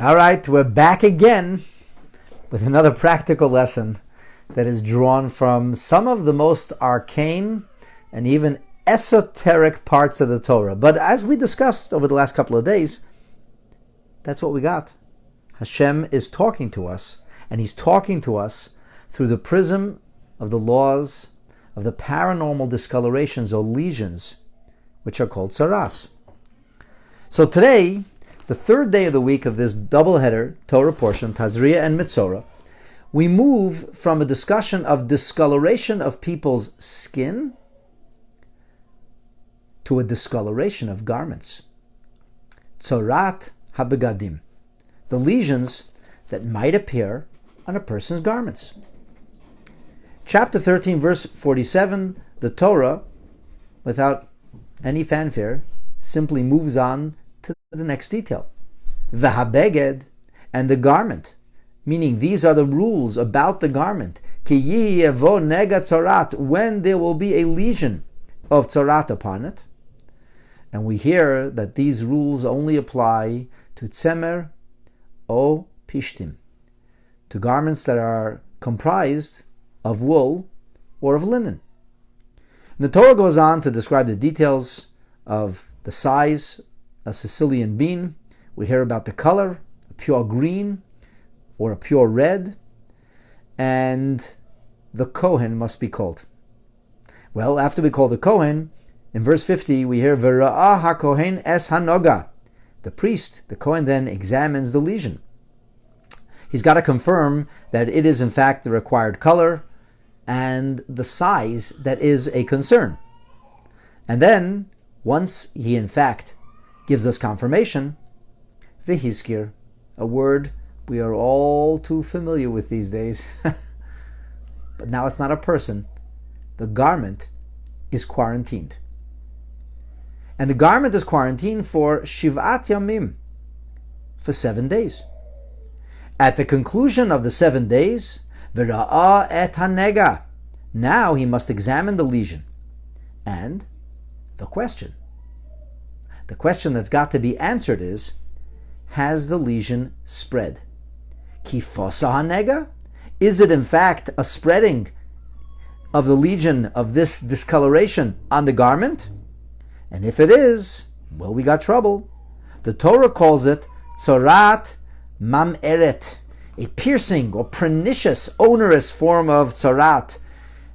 All right, we're back again with another practical lesson that is drawn from some of the most arcane and even esoteric parts of the Torah. But as we discussed over the last couple of days, that's what we got. Hashem is talking to us, and He's talking to us through the prism of the laws of the paranormal discolorations or lesions, which are called tzaras. So today, the third day of the week of this double-header Torah portion, Tazria and Mitzorah, we move from a discussion of discoloration of people's skin to a discoloration of garments. Tzorat habegadim, the lesions that might appear on a person's garments. Chapter 13, verse 47, the Torah, without any fanfare, simply moves on to the next detail. V'habeged, and the garment, meaning these are the rules about the garment. Ki yevo nega tzorat, when there will be a lesion of tzorat upon it. And we hear that these rules only apply to tzemer o pishtim, to garments that are comprised of wool or of linen. And the Torah goes on to describe the details of the size, a Sicilian bean. We hear about the color, a pure green or a pure red, and the Kohen must be called. Well, after we call the Kohen, in verse 50 we hear V'ra'ah ha-Kohen es hanoga. The priest, the Kohen, then examines the lesion. He's got to confirm that it is in fact the required color and the size that is a concern. And then, once he in fact gives us confirmation, v'hizkir, a word we are all too familiar with these days. But now it's not a person. The garment is quarantined. And the garment is quarantined for Shivat Yamim, for 7 days. At the conclusion of the 7 days, V'ra'ah et hanega, now he must examine the lesion. And the question that's got to be answered is, has the lesion spread? Kifosa hanega? Is it in fact a spreading of the lesion of this discoloration on the garment? And if it is, well, we got trouble. The Torah calls it tzorat mam'eret, a piercing or pernicious, onerous form of tzorat.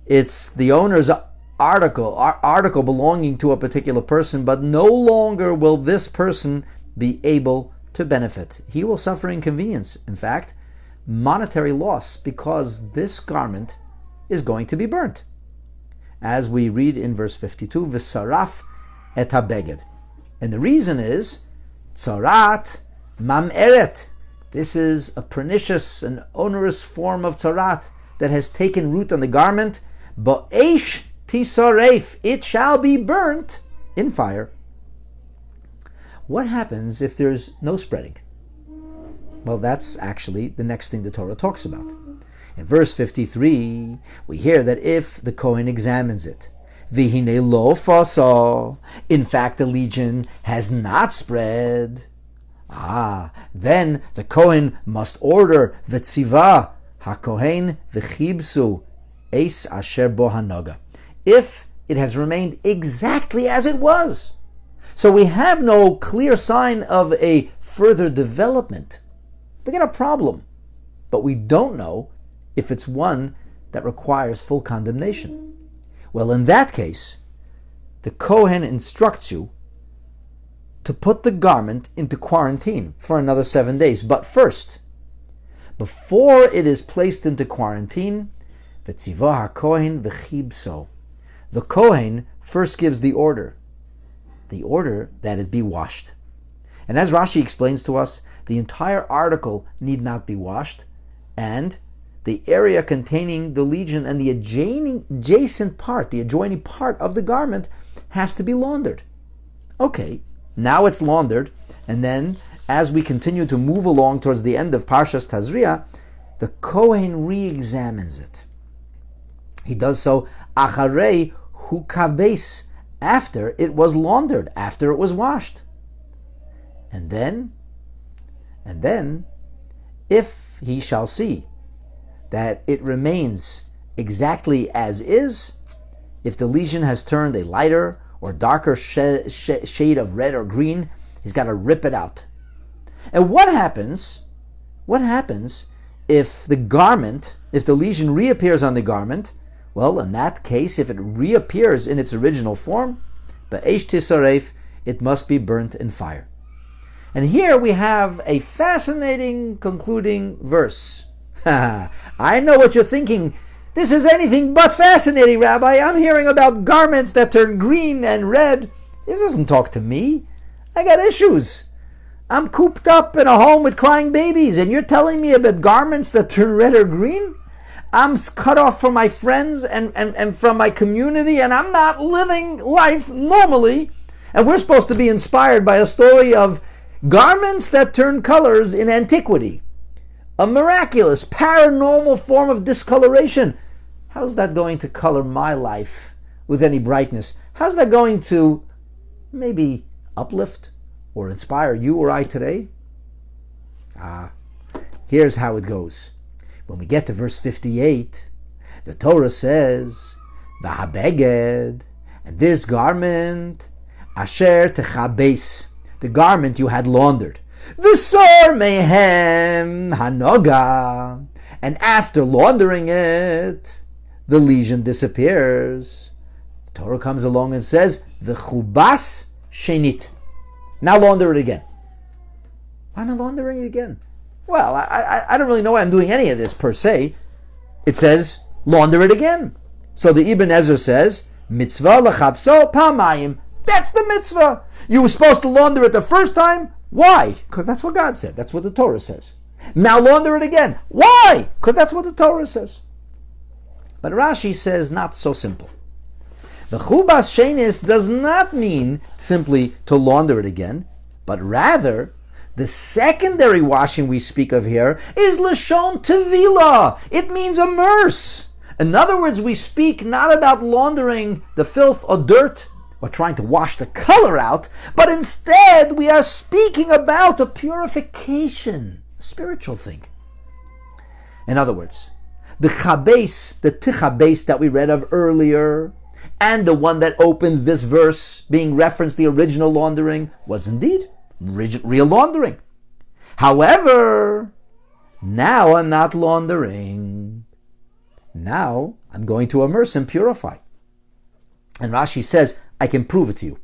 It's the owner's article belonging to a particular person, but no longer will this person be able to benefit. He will suffer inconvenience, in fact, monetary loss, because this garment is going to be burnt. As we read in verse 52, V'saraf et habeged. And the reason is, tzorat mam'eret. This is a pernicious and onerous form of tzorat that has taken root on the garment. Bo'esh tisoref, it shall be burnt in fire. What happens if there's no spreading? Well, that's actually the next thing the Torah talks about. In verse 53, we hear that if the Kohen examines it, v'hine lo fasa, in fact the lesion has not spread, then the Kohen must order v'tziva ha-Kohen v'chibsu eis asher bo hanoga, if it has remained exactly as it was. So we have no clear sign of a further development. We got a problem, but we don't know if it's one that requires full condemnation. Well, in that case, the Kohen instructs you to put the garment into quarantine for another 7 days. But first, before it is placed into quarantine, v'tzivah ha-Kohen v'chibso, the Kohen first gives the order that it be washed. And as Rashi explains to us, the entire article need not be washed, and the area containing the lesion and the adjacent part, the adjoining part of the garment, has to be laundered. Okay, now it's laundered, and then as we continue to move along towards the end of Parshat Tazria, the Kohen re-examines it. He does so acharei hukabes, after it was laundered, after it was washed. And then, And then, if he shall see that it remains exactly as is, if the lesion has turned a lighter or darker shade of red or green, he's got to rip it out. And what happens if the lesion reappears on the garment? Well, in that case, if it reappears in its original form, ba'esh tisaref, it must be burnt in fire. And here we have a fascinating concluding verse. I know what you're thinking. This is anything but fascinating, Rabbi. I'm hearing about garments that turn green and red. This doesn't talk to me. I got issues. I'm cooped up in a home with crying babies, and you're telling me about garments that turn red or green? I'm cut off from my friends and from my community, and I'm not living life normally. And we're supposed to be inspired by a story of garments that turn colors in antiquity. A miraculous, paranormal form of discoloration. How's that going to color my life with any brightness? How's that going to maybe uplift or inspire you or I today? Here's how it goes. When we get to verse 58, the Torah says, V'habeged, and this garment, asher techabes, the garment you had laundered, V'sor mehem hanoga, and after laundering it, the lesion disappears. The Torah comes along and says, V'chubas shenit. Now launder it again. Why am I laundering it again? Well, I don't really know why I'm doing any of this per se. It says, launder it again. So the Ibn Ezra says, Mitzvah l'chabso pamayim. That's the mitzvah. You were supposed to launder it the first time. Why? Because that's what God said. That's what the Torah says. Now launder it again. Why? Because that's what the Torah says. But Rashi says, not so simple. The chubas shenis does not mean simply to launder it again, but rather, the secondary washing we speak of here is lashon tevila. It means immerse. In other words, we speak not about laundering the filth or dirt or trying to wash the color out, but instead we are speaking about a purification, a spiritual thing. In other words, the chabes, the tichabes that we read of earlier, and the one that opens this verse, being referenced the original laundering, was indeed real laundering. However, now I'm not laundering. Now I'm going to immerse and purify. And Rashi says, I can prove it to you.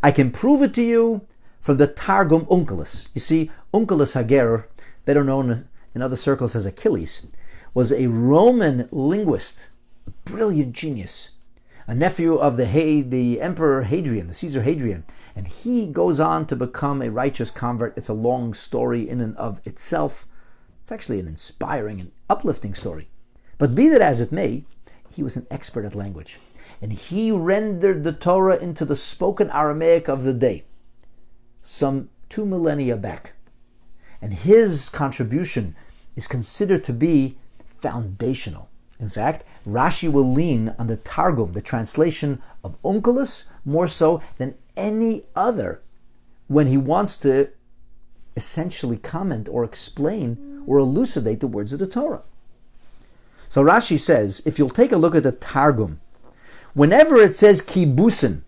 I can prove it to you from the Targum Onkelos. You see, Onkelos Hager, better known in other circles as Achilles, was a Roman linguist, a brilliant genius, a nephew of the Emperor Hadrian, the Caesar Hadrian. And he goes on to become a righteous convert. It's a long story in and of itself. It's actually an inspiring and uplifting story. But be that as it may, he was an expert at language. And he rendered the Torah into the spoken Aramaic of the day, some 2 millennia back. And his contribution is considered to be foundational. In fact, Rashi will lean on the Targum, the translation of Onkelos, more so than any other when he wants to essentially comment or explain or elucidate the words of the Torah. So Rashi says, if you'll take a look at the Targum, whenever it says kibusin,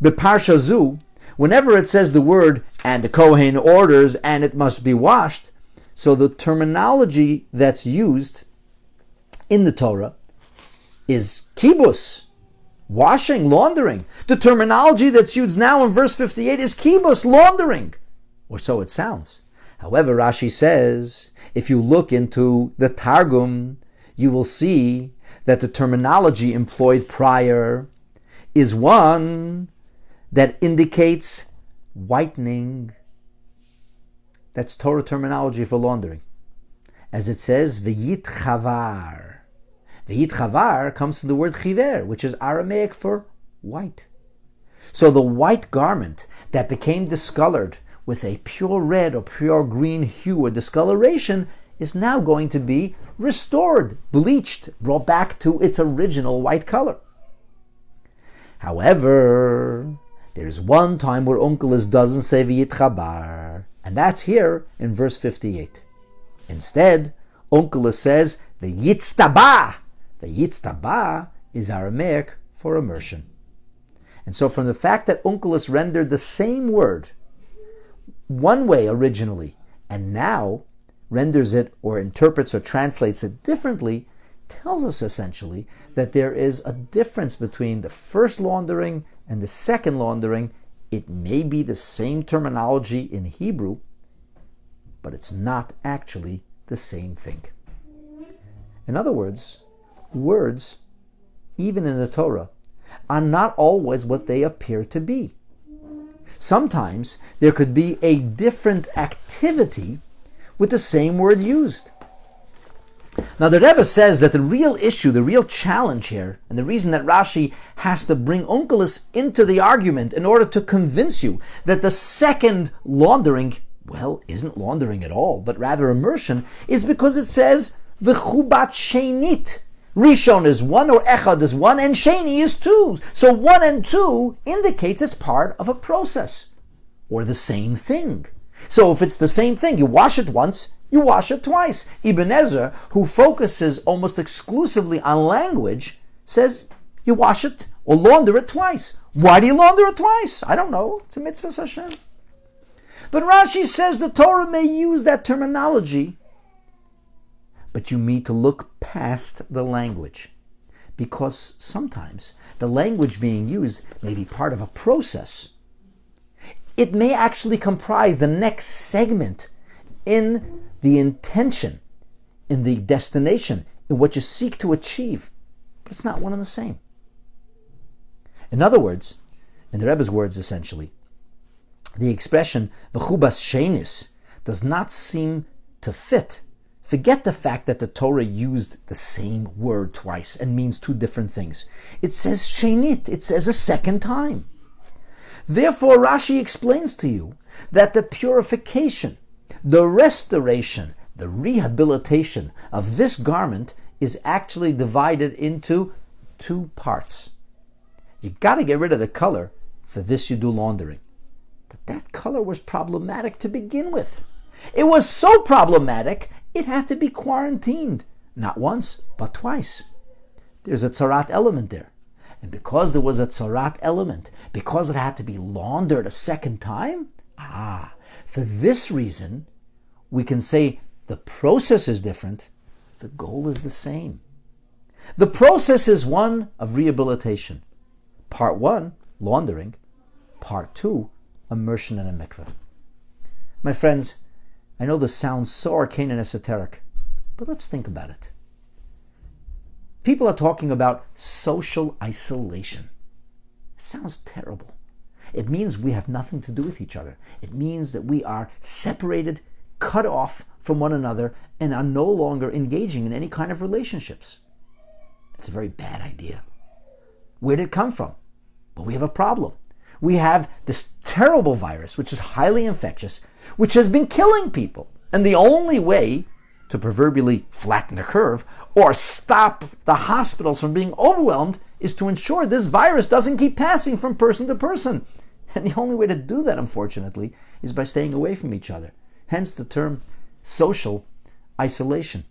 beparsha zu, whenever it says the word, and the Kohen orders, and it must be washed, so the terminology that's used in the Torah is kibus, washing, laundering. The terminology that's used now in verse 58 is kibus, laundering. Or so it sounds. However, Rashi says, if you look into the Targum, you will see that the terminology employed prior is one that indicates whitening. That's Torah terminology for laundering. As it says, v'yit chavar. V'yit chavar comes from the word chiver, which is Aramaic for white. So the white garment that became discolored with a pure red or pure green hue or discoloration is now going to be restored, bleached, brought back to its original white color. However, there's one time where Onkelos doesn't say v'yit chavar, And that's here in verse 58. Instead, Onkelos says, V'yitztabah. V'yitztabah is Aramaic for immersion. And so from the fact that Onkelos rendered the same word one way originally, and now renders it or interprets or translates it differently, tells us essentially that there is a difference between the first laundering and the second laundering. It may be the same terminology in Hebrew, but it's not actually the same thing. In other words, words, even in the Torah, are not always what they appear to be. Sometimes there could be a different activity with the same word used. Now the Rebbe says that the real issue, the real challenge here, and the reason that Rashi has to bring Onkelos into the argument in order to convince you that the second laundering, well, isn't laundering at all, but rather immersion, is because it says, V'chubat shenit. Rishon is one, or Echad is one, and Sheni is two. So 1 and 2 indicates it's part of a process, or the same thing. So if it's the same thing, you wash it once, you wash it twice. Ibn Ezra, who focuses almost exclusively on language, says you wash it or launder it twice. Why do you launder it twice? I don't know. It's a mitzvah Hashem. But Rashi says the Torah may use that terminology, but you need to look past the language, because sometimes the language being used may be part of a process. It may actually comprise the next segment in the intention, in the destination, in what you seek to achieve, but it's not one and the same. In other words, in the Rebbe's words essentially, the expression v'chubas shenis does not seem to fit. Forget the fact that the Torah used the same word twice and means two different things. It says shenit, it says a second time. Therefore, Rashi explains to you that the purification, the restoration, the rehabilitation of this garment is actually divided into two parts. You got to get rid of the color. For this you do laundering. But that color was problematic to begin with. It was so problematic, it had to be quarantined. Not once, but twice. There's a tzarat element there. And because there was a tzarat element, because it had to be laundered a second time, for this reason, we can say the process is different, the goal is the same. The process is one of rehabilitation. Part 1, laundering. Part 2, immersion in a mikveh. My friends, I know this sounds so arcane and esoteric, but let's think about it. People are talking about social isolation. It sounds terrible. It means we have nothing to do with each other. It means that we are separated, cut off from one another, and are no longer engaging in any kind of relationships. It's a very bad idea. Where did it come from? Well, we have a problem. We have this terrible virus, which is highly infectious, which has been killing people. And the only way to proverbially flatten the curve or stop the hospitals from being overwhelmed is to ensure this virus doesn't keep passing from person to person. And the only way to do that, unfortunately, is by staying away from each other. Hence the term social isolation.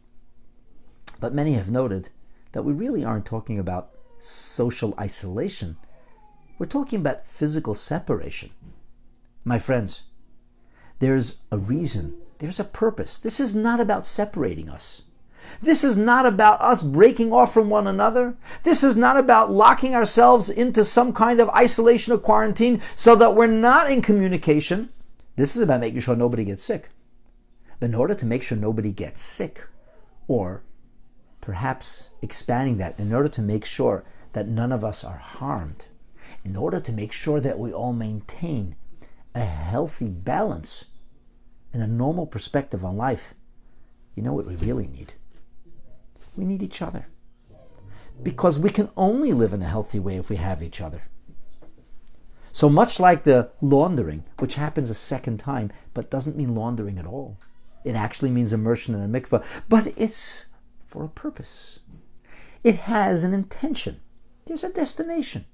But many have noted that we really aren't talking about social isolation. We're talking about physical separation. My friends, there's a reason, there's a purpose. This is not about separating us. This is not about us breaking off from one another. This is not about locking ourselves into some kind of isolation or quarantine so that we're not in communication. This is about making sure nobody gets sick. But in order to make sure nobody gets sick, or perhaps expanding that, in order to make sure that none of us are harmed, in order to make sure that we all maintain a healthy balance and a normal perspective on life, you know what we really need? We need each other. Because we can only live in a healthy way if we have each other. So much like the laundering, which happens a second time, but doesn't mean laundering at all. It actually means immersion in a mikveh, but it's for a purpose. It has an intention. There's a destination.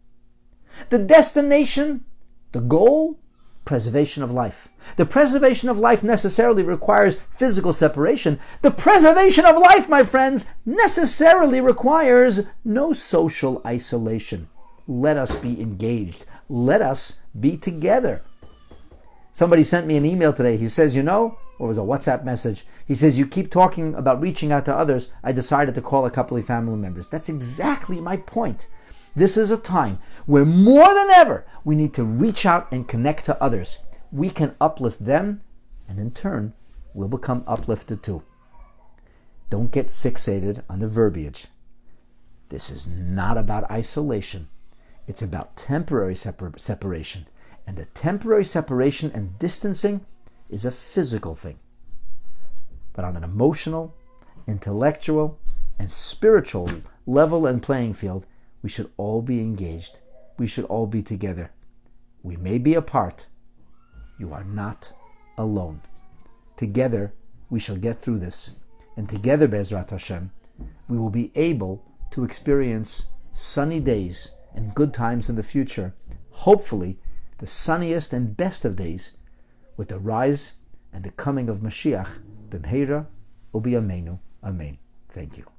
The destination, the goal, preservation of life. The preservation of life necessarily requires physical separation. The preservation of life, my friends, necessarily requires no social isolation. Let us be engaged. Let us be together. Somebody sent me an email today. He says, or it was a WhatsApp message. He says, you keep talking about reaching out to others. I decided to call a couple of family members. That's exactly my point. This is a time where more than ever, we need to reach out and connect to others. We can uplift them, and in turn, we'll become uplifted too. Don't get fixated on the verbiage. This is not about isolation. It's about temporary separation. And the temporary separation and distancing is a physical thing. But on an emotional, intellectual, and spiritual level and playing field, we should all be engaged. We should all be together. We may be apart. You are not alone. Together, we shall get through this. And together, Be'ezrat Hashem, we will be able to experience sunny days and good times in the future. Hopefully, the sunniest and best of days with the rise and the coming of Mashiach, B'mheira u'biyameinu. Amen. Thank you.